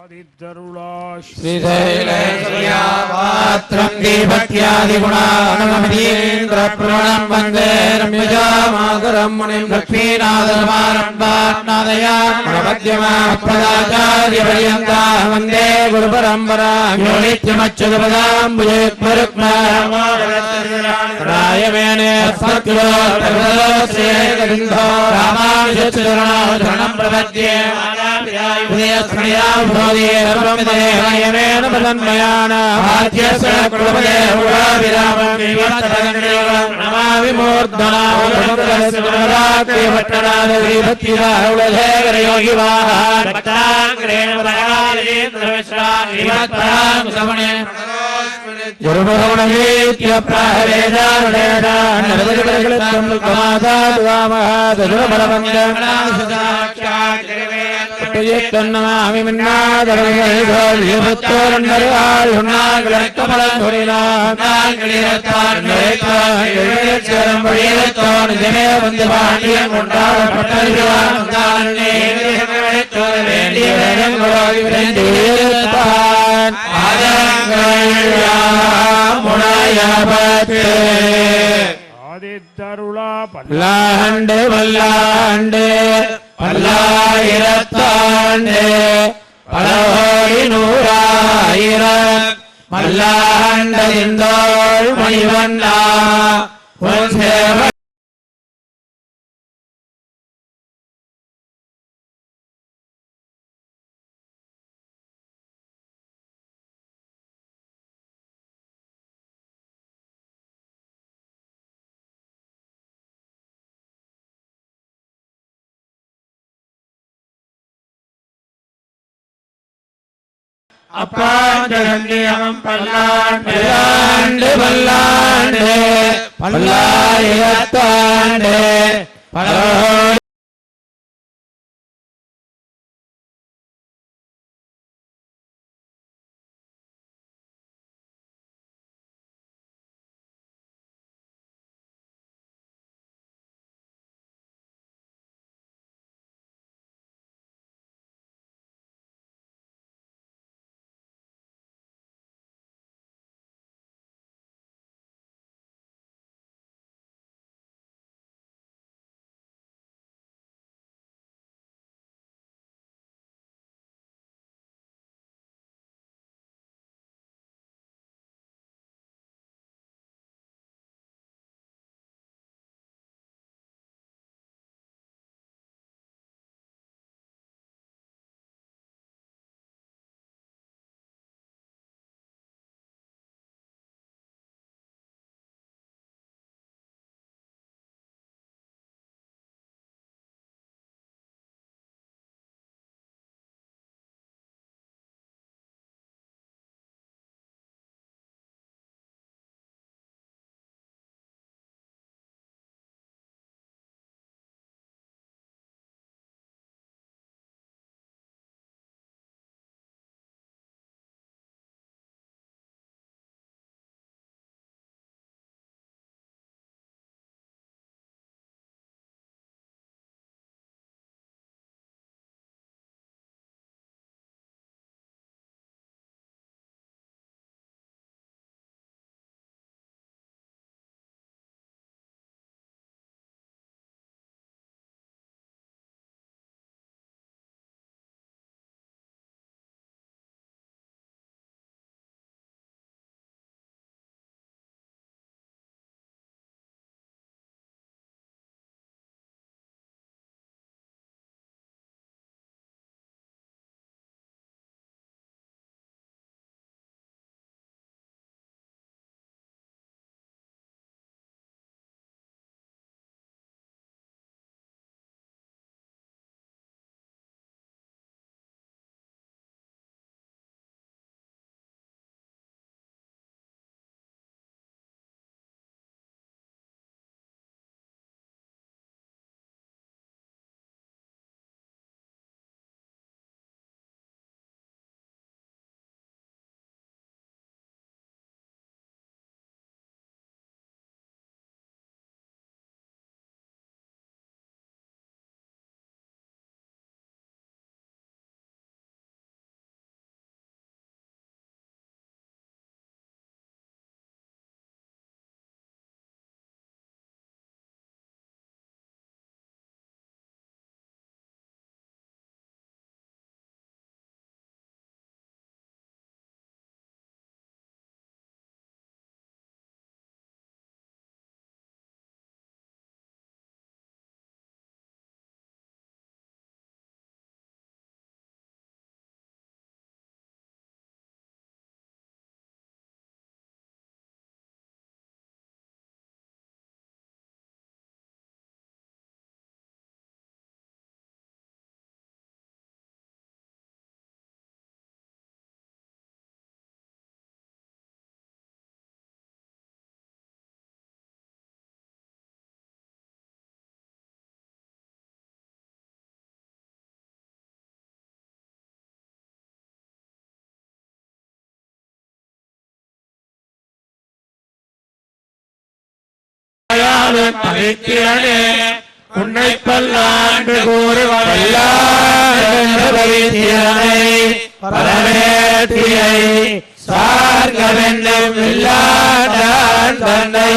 श्रीशैलेश्वर्यापात्रं दीपत्यादिगुणानमतीन्द्रप्रवणं वन्दे रम्यजामातरं मुनिं लक्ष्मीनाथसमारम्भान्नादयामध्यमापदाचार्यपर्यन्तां वन्दे गुरुपरम्परां यो नित्यमच्युतपदाम्बुजयुग्मरुक्मरायमेने सत्कृतोऽर्धगोत्रेकसिन्धो रामानुजचरणं प्रपद्ये यमेन पदन्मयान आद्यस्य कुलपदेवरामं नमामि मूर्धनाभक्तियोगिवाहाग्रेण நமாமி பல்லாண்டு பல்லாண்டு பல்லாயிரத்தாண்டு பலகோடி நூறாயிரம் மல்லாண்டதிந்தோள் மணிவண்ணா உன் சேவ அப்பாஞ்சகண்டியம் பல்லாண்டு பல்லாண்டு பல்லாயிரத்தாண்டு பல நாளும் பவித்திரனே உன்னை பல்லாண்டு கூறுவதித்திரனை பரமேற்றியை சார்கவென்னும் வில்லாண்டான் தன்னை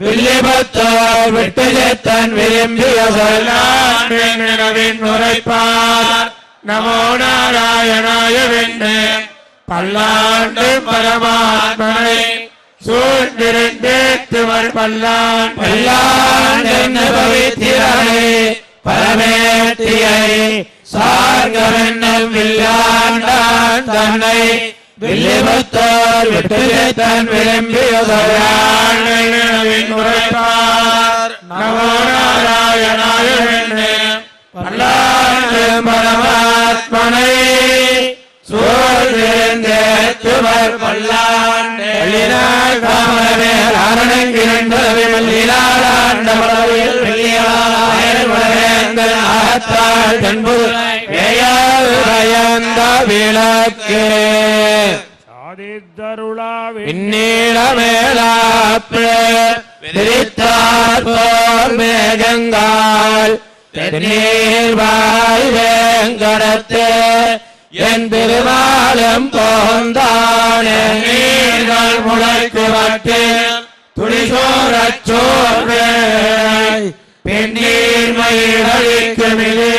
வில்லிபத்தோர் விட்டு தன் விரும்பிய சொல்லாவின் உரைப்பார் நமோ நாராயணாய வென்று பல்லாண்டு பரமாத்மனை சூழ்ந்திருந்தேத்துவர் பல்லாண்டு பவித்திரனை பரமேற்றியை சார்கவென்னும் வில்லாண்டான் தன்னை வில்லிபத்தோர் விட்டு தன் விரும்பிய சொல்லாவின் உரைப்பார் நமோ நாராயணாய வென்று பல்லாண்டு பரமாத்மனை சூழ்ந்திருந்தேத்துவர் பல்லாண்டு விளக்கு இந்நீளமேலாப்பு விரித்தாற்போர் மேகங்கால் நீர்வாய் வேங்கடத்து என் பெருமாளும் போந்தானே நீர்கள் முளைக்குவட்டு துளிசோரச் சோர்வே பெண்ணீர்மயிலிக்குமிது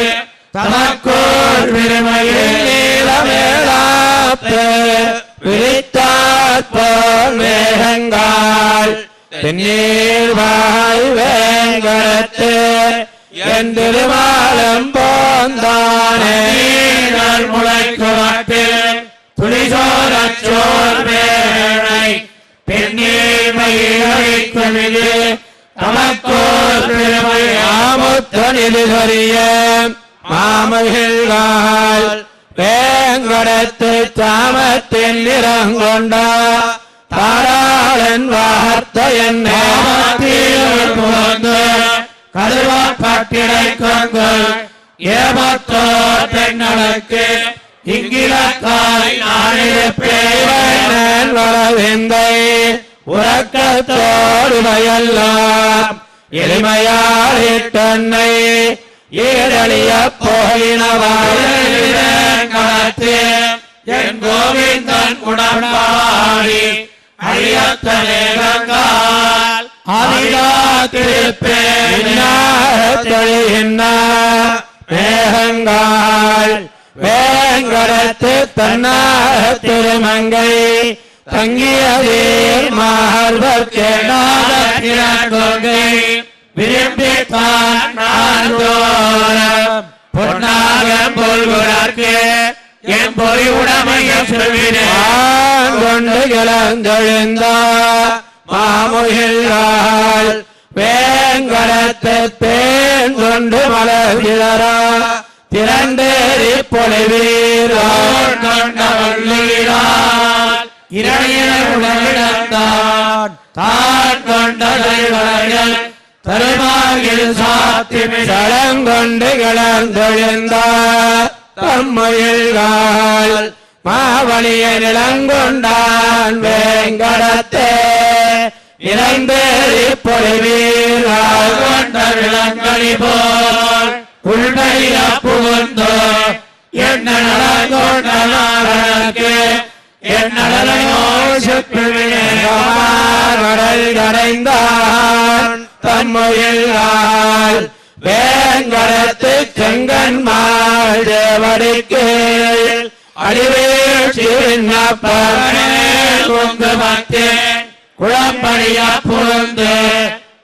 தமக்கோர் பெருமையில் நீளமேலாப்பு விரித்தாற்போர் மேகங்கால் தென்னீர்வாய் வேங்கடத்து என் திருமாலும் போந்தானே நீர்கள் முளைக்குவட்டு துளிசோரச் சோர்வேனை பெண்ணீர்மயிலிக்குமிது தமக்கோர் பெருமை ஆமுத்தனிது சொரிய மாமகிழ்கால் வேங்கடத்து சாமத்தின் நிறங்கொண்ட தாராளன் வார்த்தையன் கருவாப்பட்டிடை கொங்கள் ஏமத்தோர் பெண்களுக்கு இங்கிலக்காய் நானிருப்பேன் வளவிந்தை உறக்கத்தோடு வயல்லாம் எளிமையாளிட்டன்னை ஏழழிய போயினவாழ்த்து என் கோவிந்தன் குணப்பாடி அழியத்தனேகால் ஆதிராத்திருப்பேன் மேகங்கால் வேங்கடத்து தன்னாக திருமங்கை தங்கியதீர் மார்பற்கை விரும்பித்தான் பொன்னாகம் பொல்குறக்கு என் பொறி உடமையும் சொல்வினேன் கொண்டு கிளந்தெழுந்த மாமுகில்கால் வேங்கடத்து தேன் கொண்டு மலர்கிறா திரண்டேறி பொலிவீரால் கொண்டவள்ளால் இரணியன் தான் கொண்டதைகள் தருமாகில் சாத்திமி சடங்கொண்டு கிளந்தெழுந்த தம்மையில்கால் மாவலிய நிலங்கொண்டான் வேங்கடத்தே நிறைந்தேறி பொலிவீரால் கொண்ட விளங்கனி போல் உள்மைய புகுந்தோ என்ன நலங்கொண்டனாரனுக்கு என் நலனையோ சுற்றுவினேகமால் கடைந்தான் தம்மையில்கால் வேங்கடத்து செங்கன்மாள் தேவடிக்கு அடிவேட்சி விண்ணப்பே குழம்படியா புகுந்து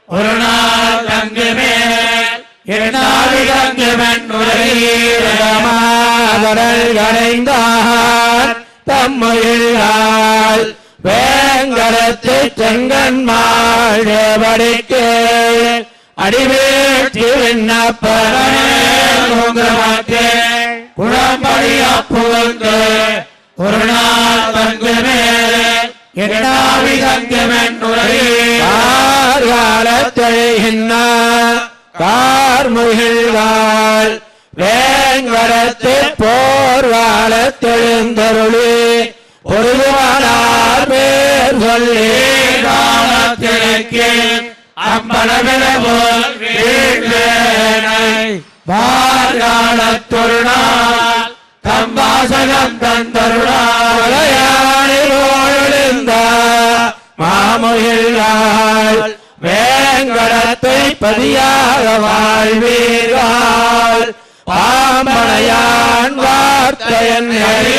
ஒரு நாள் தங்குமேல் இரண்டாவது தங்குமென் உரையீரமாதல் கடைந்தான் தம்மையில்கால் வேங்கடத்து செங்கன்மாள் தேவடிக்கு அடிவேட்சி விண்ணப்பே குழம்படியா புகுந்து ஒரு நாள் தங்குமேல் இரண்டாவது தங்குமென் உரையீரமாதல் கார்முகில்கால் வேங்கடத்து போர்வாளத்தெழுந்தருளி பொருளார் பேர் சொல்லி காலத்திற்கு அம்பளவிழபோல் வீழ்வேனை வார்காலத்தொரு நாள் தம் வாசகம் தந்தருளாயானி போழ்ந்த மாமுகில்கள் வேங்கடத்தை பதியாக வாழ்வீர்கள் பாம்பனையான் வார்த்தையன்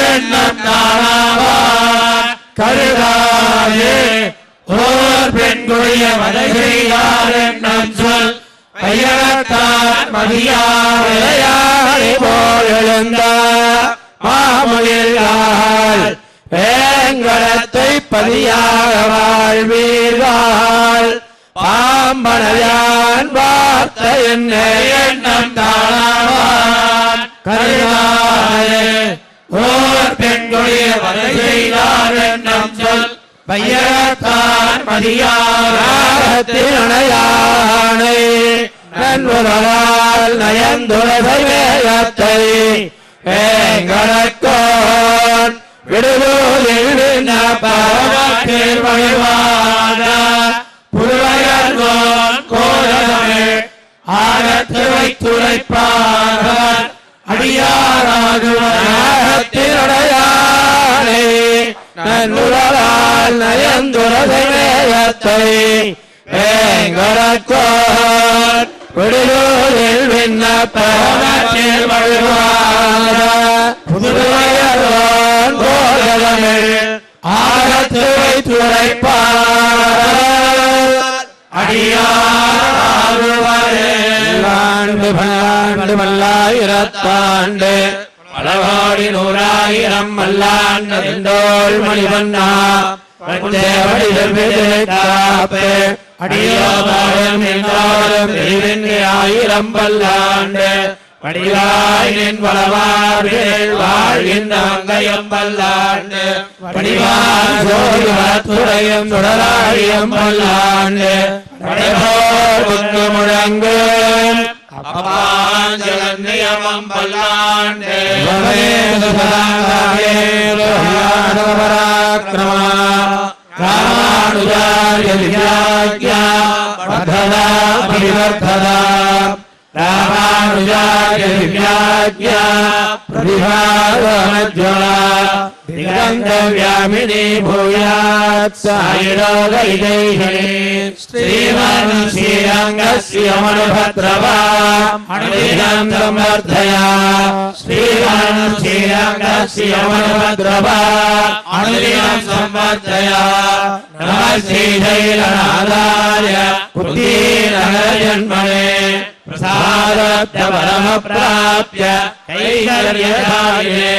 எண்ணம் தானாவான் கருதாயே ஓர் பெண் கொடிய வதையார் என்னும் சொல் கையகத்தான் மதியாரை போல் எழுந்த மாமுகில்கள் வேங்கடத்தை பதியாக வாழ்வீர்கள் பாம்பனையான் வார்த்தை எண்ணம் தானாவான் கருதாயே ஓர் பெண் கொடிய வதை செய்தார் என்னும் சொல் பையத்தான் மதியானை நண்பரால் நயந்துரை வேகத்தை வேங்கடக்கோன் விடுதோலில் பாவத்தில் வழிவான புதுவையர்கோன் கோலமே ஆகத்து வைத்துரைப்பார் அடியாராகுவனே நன்னுரால் நயந்துரதை வேகத்தை வேங்கடக்கோன் விடுதோலில் விண்ணப்பத்தில் வழிவான புதுவையர்கோன் கோலமே ஆகத்து வைத்துரைப்பார் அடியாண்டு பல்லாயிரத்தாண்டு பலவாடி 100,000 மல்லாண்டோள் மணிவண்ணா காப்பு அடியோபாடும் என்றாலும் 1000 பல்லாண்டு படிவாயின் வளவார்கள் வாழ்கின்ற அங்கையம் பல்லாண்டு படிவாயும் சுடராழியம் பல்லாண்டு படைபோர்க்கு முழங்கும் அப்பாஞ்சலநியமம் பல்லாண்டு பராக்கிரமா ராமானுஜார்யா வர்ததா பரிவர்ததா ராமானுஜாய திவ்யாக்யா பிரதிபாதனஜ்வலா திகந்தவ்யாமினி பூயாத் சாயிரோகைதைஹினி ஸ்ரீமன் ஸ்ரீரங்கஸ்ய மனுபத்ரவா அனுதினம் சம்வர்தயா ஸ்ரீமன் ஸ்ரீரங்கஸ்ய மனுபத்ரவா அனுதினம் சம்வர்தயா நம ஸ்ரீசைலநாதாய புத்தீரஜன்மனே प्रसादत्त परम प्राप्य कैंकर्यधारिणे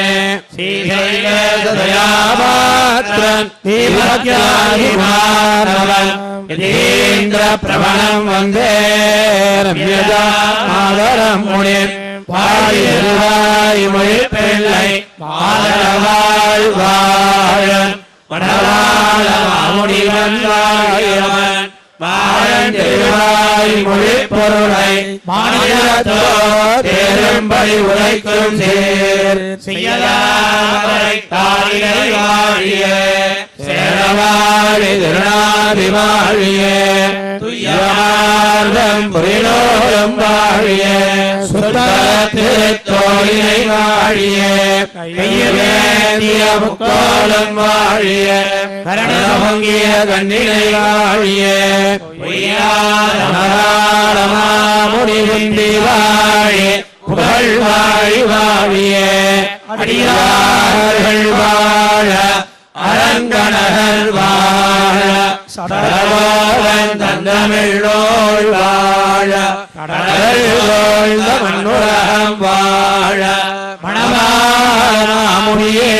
श्रीशैलेशदयापात्रं दीपज्ञानिमानवं यतीन्द्र प्रभणं वन्दे रम्यजामादरं मुनिं पायिरुवायि मொழிப்பிள்ளை மாதரவாள் வாழன் மணவாள மாமுனிவன் வாழியவன் வாழந்திருவாய் மொழிப்பொருளை மாநிலத்தோர் தேரும்படி உரைக்கும் சேர் செய்யலாவரை தாளிலை வாழிய சேரவாழி திருநாதி வாழிய துய்யமார்தம் புரிலோரும் வாழிய சுத்தத்திருத்தோழினை வாழிய கையிலேந்திய முக்கோலம் வாழிய கரணபங்கிய கண்ணினை வாழிய முனிகுந்தி வாழி புகழ் வாழி வாழிய அடியார்கள் வாழ அரங்கணர்கள் வாழ சடவோவன் தந்தமிழோள் வாழ கடல் வாழ்ந்த மண்ணுலகம் வாழ மணமாமுடியே